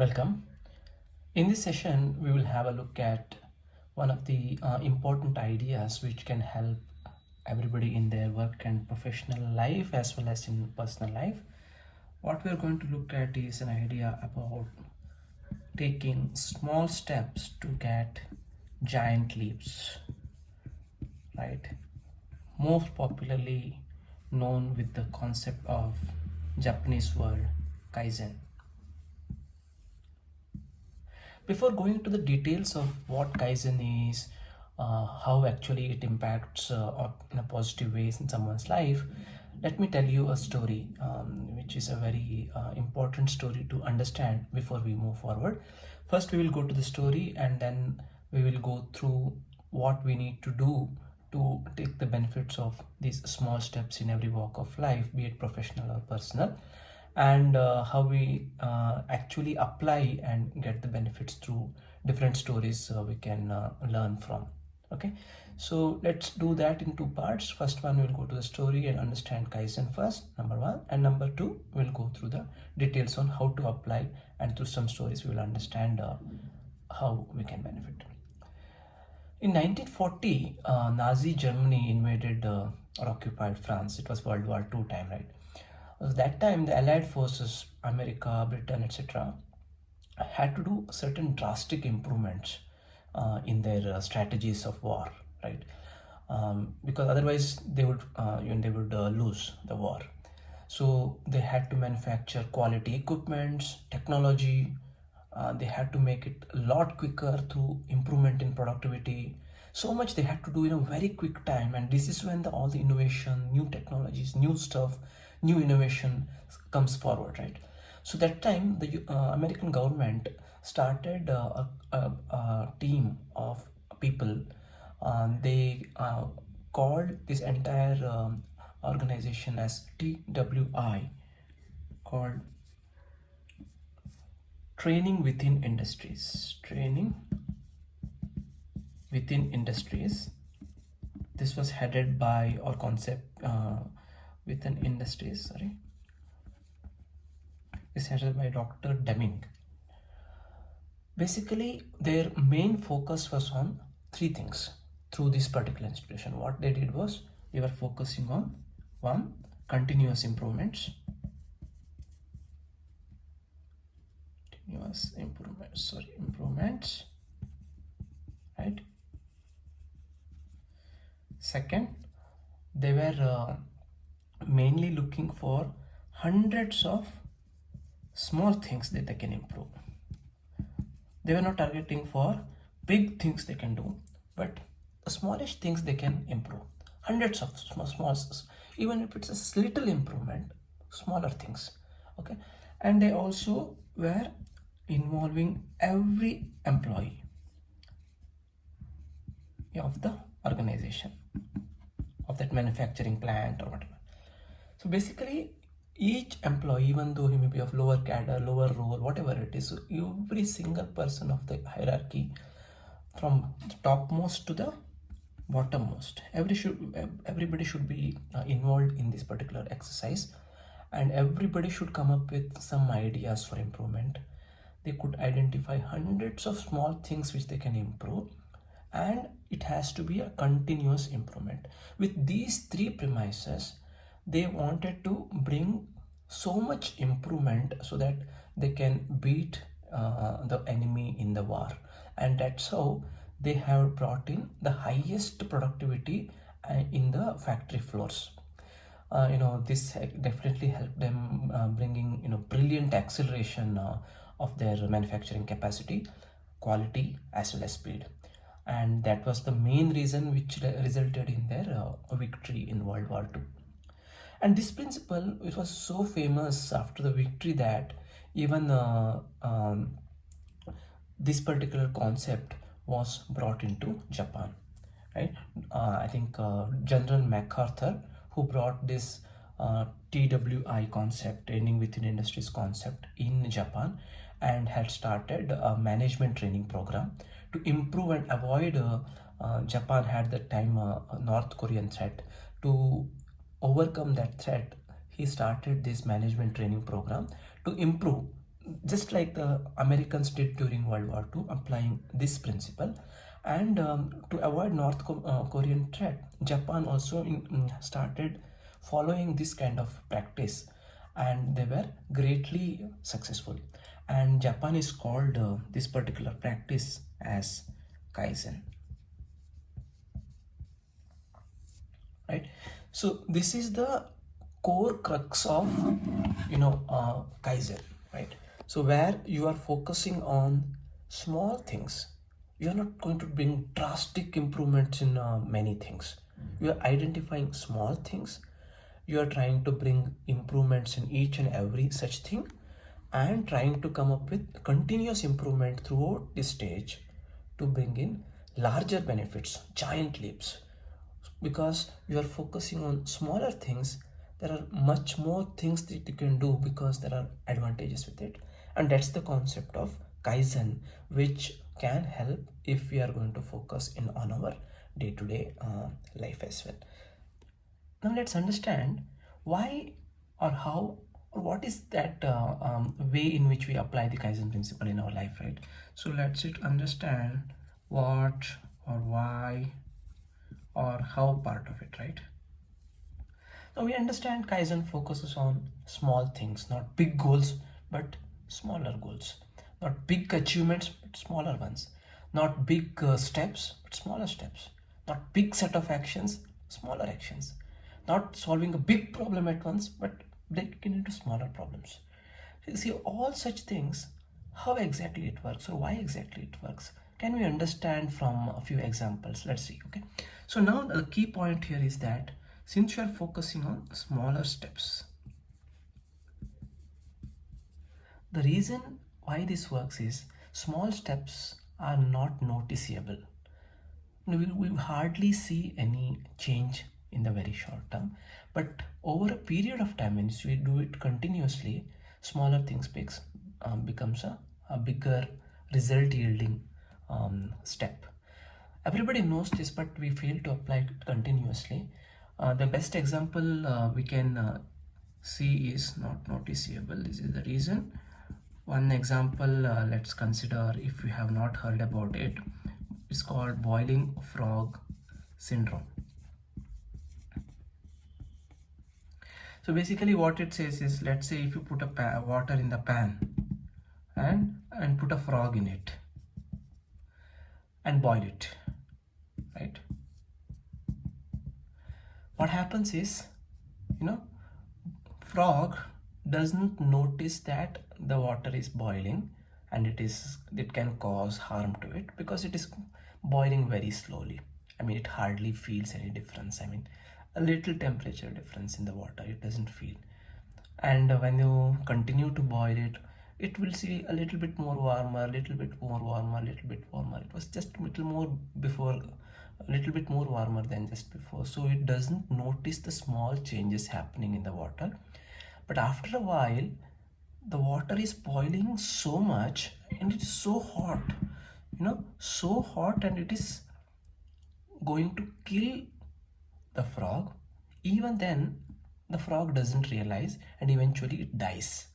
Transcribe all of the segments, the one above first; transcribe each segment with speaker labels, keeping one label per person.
Speaker 1: Welcome. In this session, we will have a look at one of the important ideas which can help everybody in their work and professional life as well as in personal life. What we are going to look at is an idea about taking small steps to get giant leaps, right? Most popularly known with the concept of Japanese word kaizen. Before going into the details of what Kaizen is, how actually it impacts in a positive ways in someone's life, let me tell you a story, which is a very important story to understand before we move forward. First, we will go to the story and then we will go through what we need to do to take the benefits of these small steps in every walk of life, be it professional or personal, and how we actually apply and get the benefits through different stories we can learn from. Okay, so let's do that in two parts. First one, we'll go to the story and understand Kaizen first, number one, and number two, we'll go through the details on how to apply, and through some stories we will understand how we can benefit. In 1940, Nazi Germany invaded or occupied France. It was World War II time, right? That time, the Allied forces, America, Britain, etc., had to do certain drastic improvements in their strategies of war, right? Because otherwise they would lose the war. So they had to manufacture quality equipments, technology. They had to make it a lot quicker through improvement in productivity. So much they had to do in a very quick time, and this is when all the innovation, new technologies, new stuff, new innovation comes forward, right? So that time the American government started a team of people. They called this entire organization as TWI, called Training Within Industries. Training Within Industries. This was headed by, or concept within industries, sorry, is headed by Dr. Deming. Basically, their main focus was on three things through this particular institution. What they did was they were focusing on one, continuous improvements. Improvements, right? Second, they were mainly looking for hundreds of small things that they can improve. They were not targeting for big things they can do, but the smallest things they can improve. Hundreds of small, even if it's a little improvement, smaller things. Okay, and they also were involving every employee of the organization, of that manufacturing plant or whatever. So basically, each employee, even though he may be of lower cadre, lower role, whatever it is, so every single person of the hierarchy, from the topmost to the bottommost, everybody should be involved in this particular exercise, and everybody should come up with some ideas for improvement. They could identify hundreds of small things which they can improve, and it has to be a continuous improvement. With these three premises, they wanted to bring so much improvement so that they can beat the enemy in the war, and that's how they have brought in the highest productivity in the factory floors. This definitely helped them bringing brilliant acceleration of their manufacturing capacity, quality as well as speed, and that was the main reason which resulted in their victory in World War II. And this principle, it was so famous after the victory that even this particular concept was brought into Japan, right? I think General MacArthur, who brought this TWI concept, training within industries concept, in Japan, and had started a management training program to improve and avoid. Japan had that time a North Korean threat. To overcome that threat, he started this management training program to improve just like the Americans did during World War II, applying this principle. And to avoid Korean threat, Japan also started following this kind of practice, and they were greatly successful. And Japan is called this particular practice as Kaizen, right? So this is the core crux of Kaizen, right? So where you are focusing on small things, you are not going to bring drastic improvements in many things. You are identifying small things, you are trying to bring improvements in each and every such thing, and trying to come up with continuous improvement throughout this stage to bring in larger benefits, giant leaps. Because you are focusing on smaller things, there are much more things that you can do because there are advantages with it. And that's the concept of Kaizen, which can help if we are going to focus in on our day-to-day life as well. Now let's understand why or how or what is that way in which we apply the Kaizen principle in our life, right? So let's understand what or why or how part of it, right? Now we understand Kaizen focuses on small things, not big goals, but smaller goals. Not big achievements, but smaller ones. Not big steps, but smaller steps. Not big set of actions, smaller actions. Not solving a big problem at once, but breaking it into smaller problems. You see, all such things, how exactly it works or why exactly it works, can we understand from a few examples? Let's see. Okay, so now the key point here is that since you are focusing on smaller steps, the reason why this works is small steps are not noticeable. We hardly see any change in the very short term, but over a period of time, when we do it continuously, smaller things becomes a bigger result yielding step. Everybody knows this, but we fail to apply it continuously. The best example we can see is not noticeable. This is the reason. One example, let's consider, if you have not heard about it, it's called boiling frog syndrome. So basically what it says is, let's say if you put a water in the pan and put a frog in it and boil it, right? What happens is, frog doesn't notice that the water is boiling, and it can cause harm to it because it is boiling very slowly. I mean, it hardly feels any difference. I mean, a little temperature difference in the water, it doesn't feel. And when you continue to boil it, it will see a little bit more warmer, little bit more warmer, little bit warmer. It was just a little more before, a little bit more warmer than just before. So it doesn't notice the small changes happening in the water. But after a while, the water is boiling so much and it's so hot, so hot, and it is going to kill the frog. Even then, the frog doesn't realize, and eventually it dies,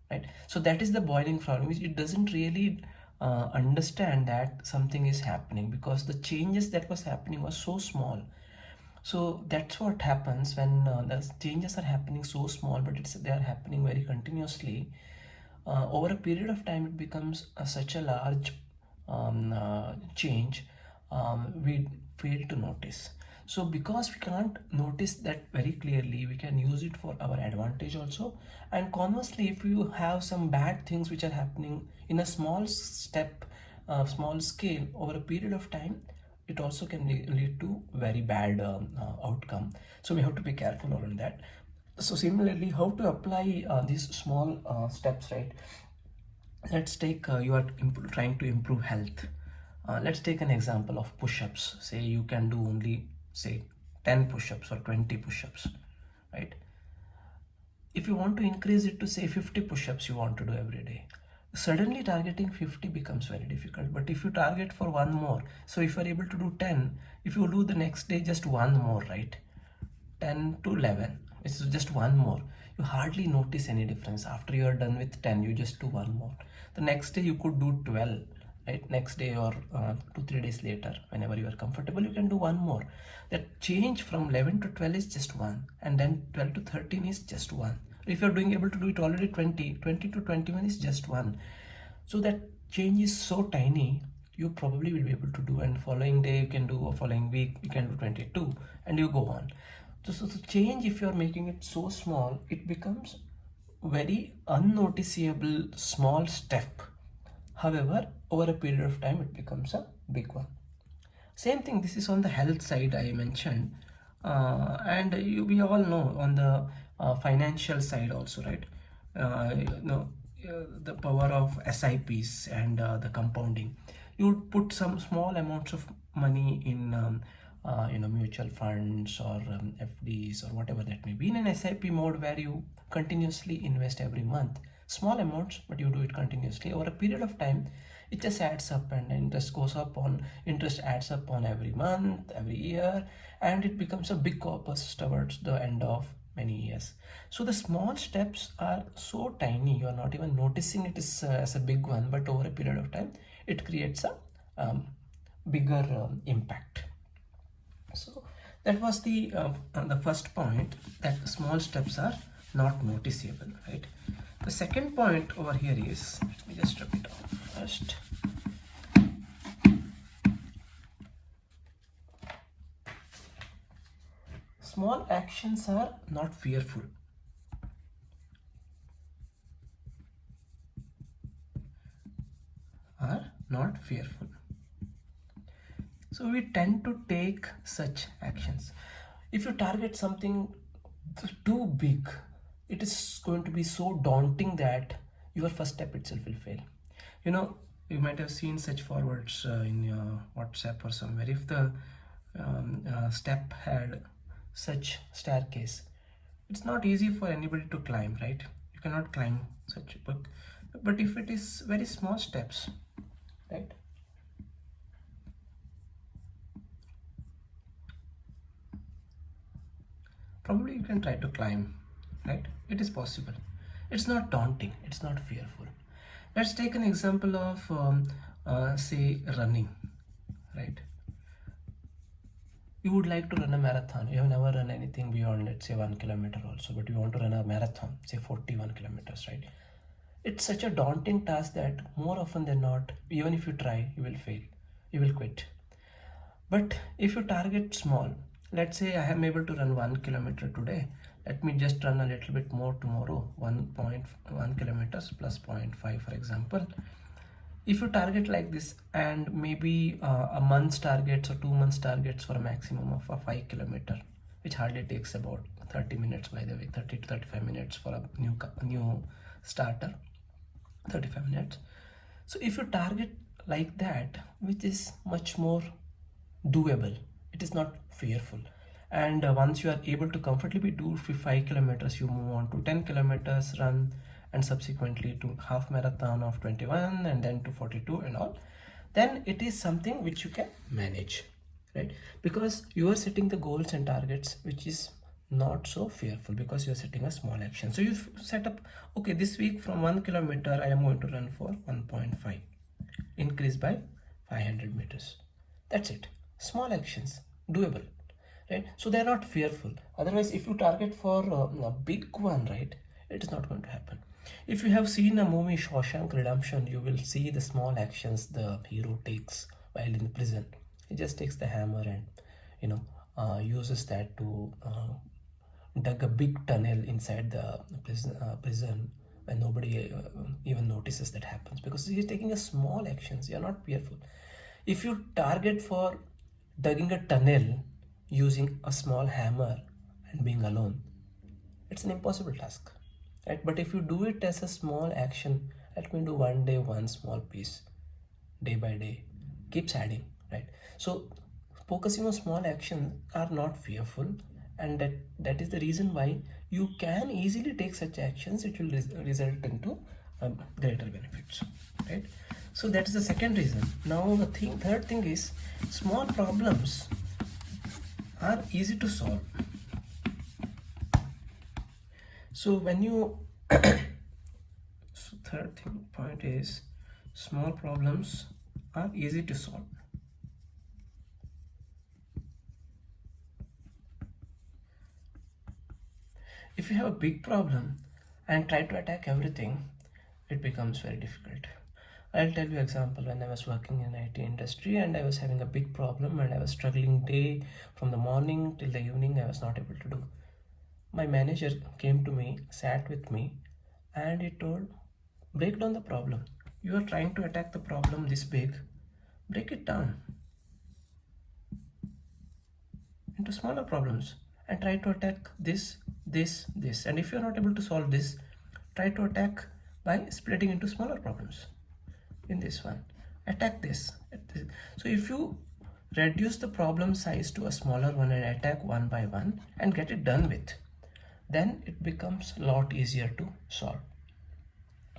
Speaker 1: right? So that is the boiling frog, which it doesn't really understand that something is happening because the changes that was happening was so small. So that's what happens when the changes are happening so small, but they are happening very continuously. Over a period of time, it becomes such a large change, we fail to notice. So because we can't notice that very clearly, we can use it for our advantage also. And conversely, if you have some bad things which are happening in a small step, small scale, over a period of time, it also can lead to very bad outcome. So we have to be careful on that. So similarly, how to apply these small steps, right? Let's take you are trying to improve health. Let's take an example of push-ups. Say you can do only, say, 10 push-ups or 20 push-ups, right? If you want to increase it to, say, 50 push-ups you want to do every day, suddenly targeting 50 becomes very difficult. But if you target for one more, so if you are able to do 10, if you do the next day just one more, right? 10 to 11, it's just one more, you hardly notice any difference. After you are done with 10, you just do one more. The next day you could do 12, right? Next day or 2-3 days later, whenever you are comfortable, you can do one more. That change from 11 to 12 is just one, and then 12 to 13 is just one. If you're doing able to do it already 20 to 21 is just one. So that change is so tiny, you probably will be able to do, and following day you can do, or following week you can do 22, and you go on. So the change, if you're making it so small, it becomes very unnoticeable small step. However, over a period of time, it becomes a big one. Same thing, this is on the health side I mentioned, and we all know on the financial side also, right? You know, the power of SIPs and the compounding. You would put some small amounts of money in mutual funds or FDs or whatever that may be, in an SIP mode where you continuously invest every month, small amounts, but you do it continuously over a period of time. It just adds up, and interest adds up on every month, every year, and it becomes a big corpus towards the end of many years. So the small steps are so tiny, you are not even noticing it as a big one, but over a period of time it creates a bigger impact. So that was the first point, that small steps are not noticeable, right? The second point over here is, let me just rub it off first. Small actions are not fearful. Are not fearful. So we tend to take such actions. If you target something too big, it is going to be so daunting that your first step itself will fail. You might have seen such forwards in your WhatsApp or somewhere. If the step had such staircase, it's not easy for anybody to climb, right? You cannot climb such a book. But if it is very small steps, right? Probably you can try to climb, right? It is possible. It's not daunting, it's not fearful. Let's take an example of say running, right? You would like to run a marathon. You have never run anything beyond, let's say, 1 kilometer also, but you want to run a marathon, say 41 kilometers, right? It's such a daunting task that more often than not, even if you try, you will fail, you will quit. But if you target small, let's say I am able to run 1 kilometer today, let me just run a little bit more tomorrow, 1.1 kilometers plus 0.5, for example. If you target like this, and maybe a month's targets or 2 months targets for a maximum of a 5 kilometer, which hardly takes about 30 minutes, by the way, 30 to 35 minutes for a new starter, 35 minutes. So if you target like that, which is much more doable, it is not fearful, and once you are able to comfortably do 5 kilometers, you move on to 10 kilometers run, and subsequently to half marathon of 21, and then to 42 and all, then it is something which you can manage, right? Because you are setting the goals and targets which is not so fearful, because you are setting a small action. So you set up, okay, this week from 1 kilometer I am going to run for 1.5, increase by 500 meters. That's it. Small actions, doable, right? So they're not fearful. Otherwise, if you target for a big one, right, it is not going to happen. If you have seen a movie Shawshank Redemption, you will see the small actions the hero takes while in the prison. He just takes the hammer and uses that to dug a big tunnel inside the prison when nobody even notices that happens, because he is taking a small actions. You are not fearful. If you target for digging a tunnel using a small hammer and being alone, it's an impossible task, right? But if you do it as a small action, let me do one day, one small piece, day by day, keeps adding, right? So focusing on small actions are not fearful, and that is the reason why you can easily take such actions. It will result into greater benefits, right? So that is the second reason. Now the third thing is, small problems are easy to solve. So when you so third thing point is small problems are easy to solve. If you have a big problem and try to attack everything, it becomes very difficult. I'll tell you example when I was working in IT industry and I was having a big problem and I was struggling day from the morning till the evening. I was not able to do. My manager came to me, sat with me, and he told, break down the problem. You are trying to attack the problem this big, break it down into smaller problems and try to attack this. And if you're not able to solve this, try to attack by splitting into smaller problems. In this one, attack this. So if you reduce the problem size to a smaller one and attack one by one and get it done with, then it becomes a lot easier to solve.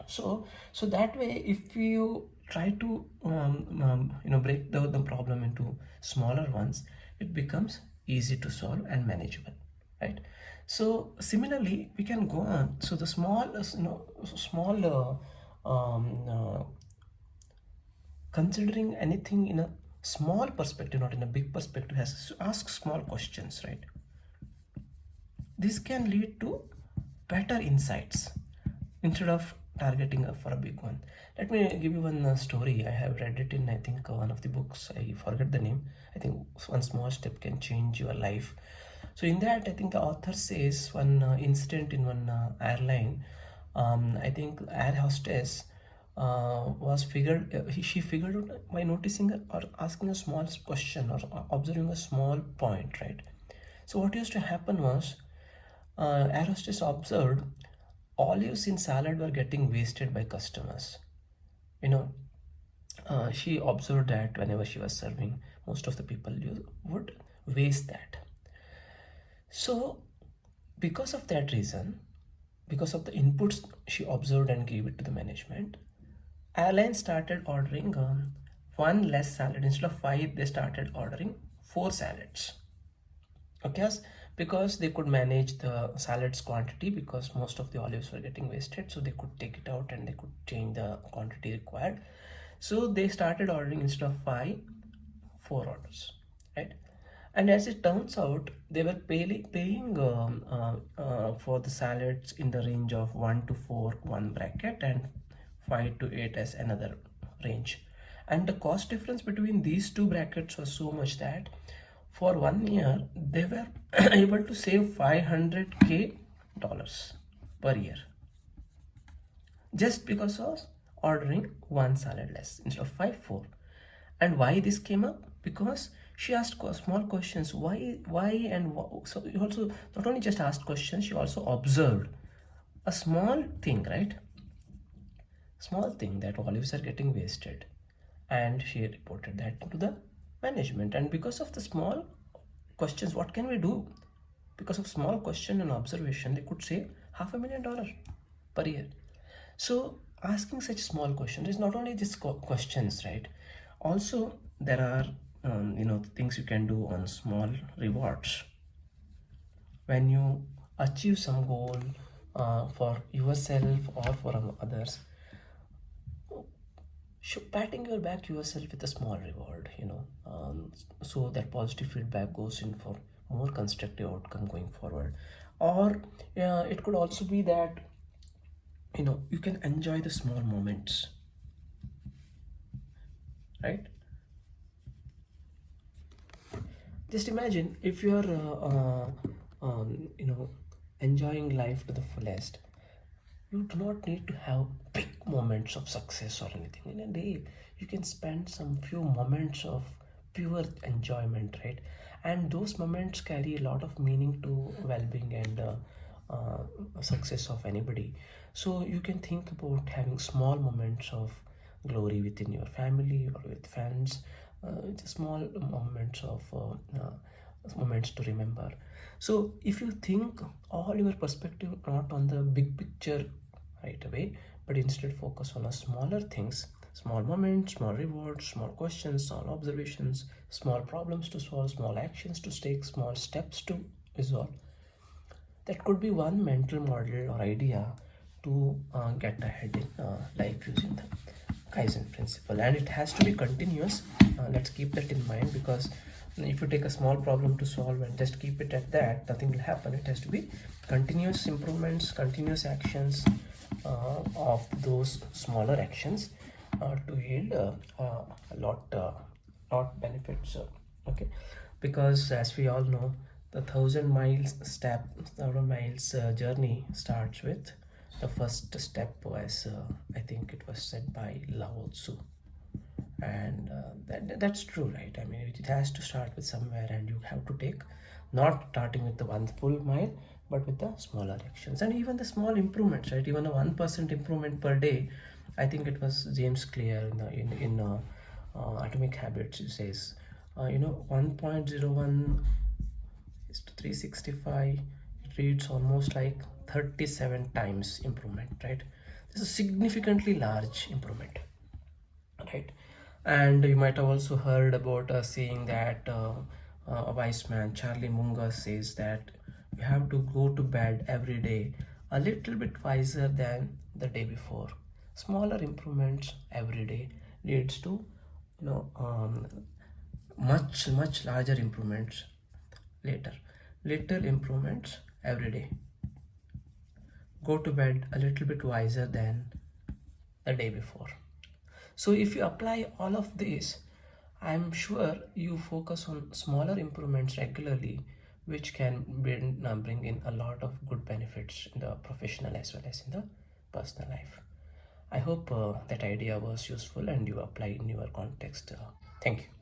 Speaker 1: So that way, if you try to break the problem into smaller ones, it becomes easy to solve and manageable, right? So similarly, we can go on. So the small considering anything in a small perspective, not in a big perspective, has to ask small questions, right? This can lead to better insights instead of targeting for a big one. Let me give you one story. I have read it in, I think, one of the books. I forget the name. I think one small step can change your life. So in that, I think the author says one incident in one airline. I think air hostess she figured out by noticing or asking a small question or observing a small point, right? So what used to happen was, air hostess observed olives in salad were getting wasted by customers. You know, she observed that whenever she was serving, most of the people would waste that. So, because of that reason, because of the inputs she observed and gave it to the management, airlines started ordering one less salad. Instead of five, they started ordering four salads. Okay, because they could manage the salads quantity, because most of the olives were getting wasted, so they could take it out and they could change the quantity required. So they started ordering instead of five, four orders, right? And as it turns out, they were paying for the salads in the range of 1 to 4 one bracket and 5 to 8 as another range. And the cost difference between these two brackets was so much that for 1 year they were able to save $500K per year, just because of ordering one salad less instead of five, four. And why this came up? Because she asked small questions. Why, and so you also not only just asked questions, she also observed a small thing, right? Small thing that olives are getting wasted, and she reported that to the management. And because of the small questions, what can we do? Because of small question and observation, they could save $500,000 per year. So asking such small questions is not only just questions, right? Also, there are things you can do on small rewards. When you achieve some goal for yourself or for others, patting your back yourself with a small reward, so that positive feedback goes in for more constructive outcome going forward. Or it could also be that you can enjoy the small moments, right? Just imagine if you are enjoying life to the fullest. You do not need to have big moments of success or anything in a day. You can spend some few moments of pure enjoyment, right? And those moments carry a lot of meaning to well-being and success of anybody. So you can think about having small moments of glory within your family or with friends. It's a small moments of moments to remember. So if you think all your perspective not on the big picture right away, but instead focus on a smaller things, small moments, small rewards, small questions, small observations, small problems to solve, small actions to take, small steps to resolve, That could be one mental model or idea to get ahead in life using the Kaizen principle, and it has to be continuous. Let's keep that in mind, because if you take a small problem to solve and just keep it at that, nothing will happen. It has to be continuous improvements, continuous actions of those smaller actions to yield a lot benefits. Okay, because as we all know, the 1,000 miles journey starts with the first step, as I think it was said by Lao Tzu. And that's true, right? I mean, it has to start with somewhere, and you have to take, not starting with the one full mile, but with the smaller actions and even the small improvements, right? Even a 1% improvement per day. I think it was James Clear in Atomic Habits. He says, 1.01 is to 365. It reads almost like 37 times improvement, right? This is a significantly large improvement, right? And you might have also heard about saying that a wise man, Charlie Munger, says that you have to go to bed every day a little bit wiser than the day before. Smaller improvements every day leads to, much larger improvements later. Little improvements every day. Go to bed a little bit wiser than the day before. So if you apply all of this, I'm sure you focus on smaller improvements regularly, which can bring in a lot of good benefits in the professional as well as in the personal life. I hope that idea was useful and you apply in your context. Thank you.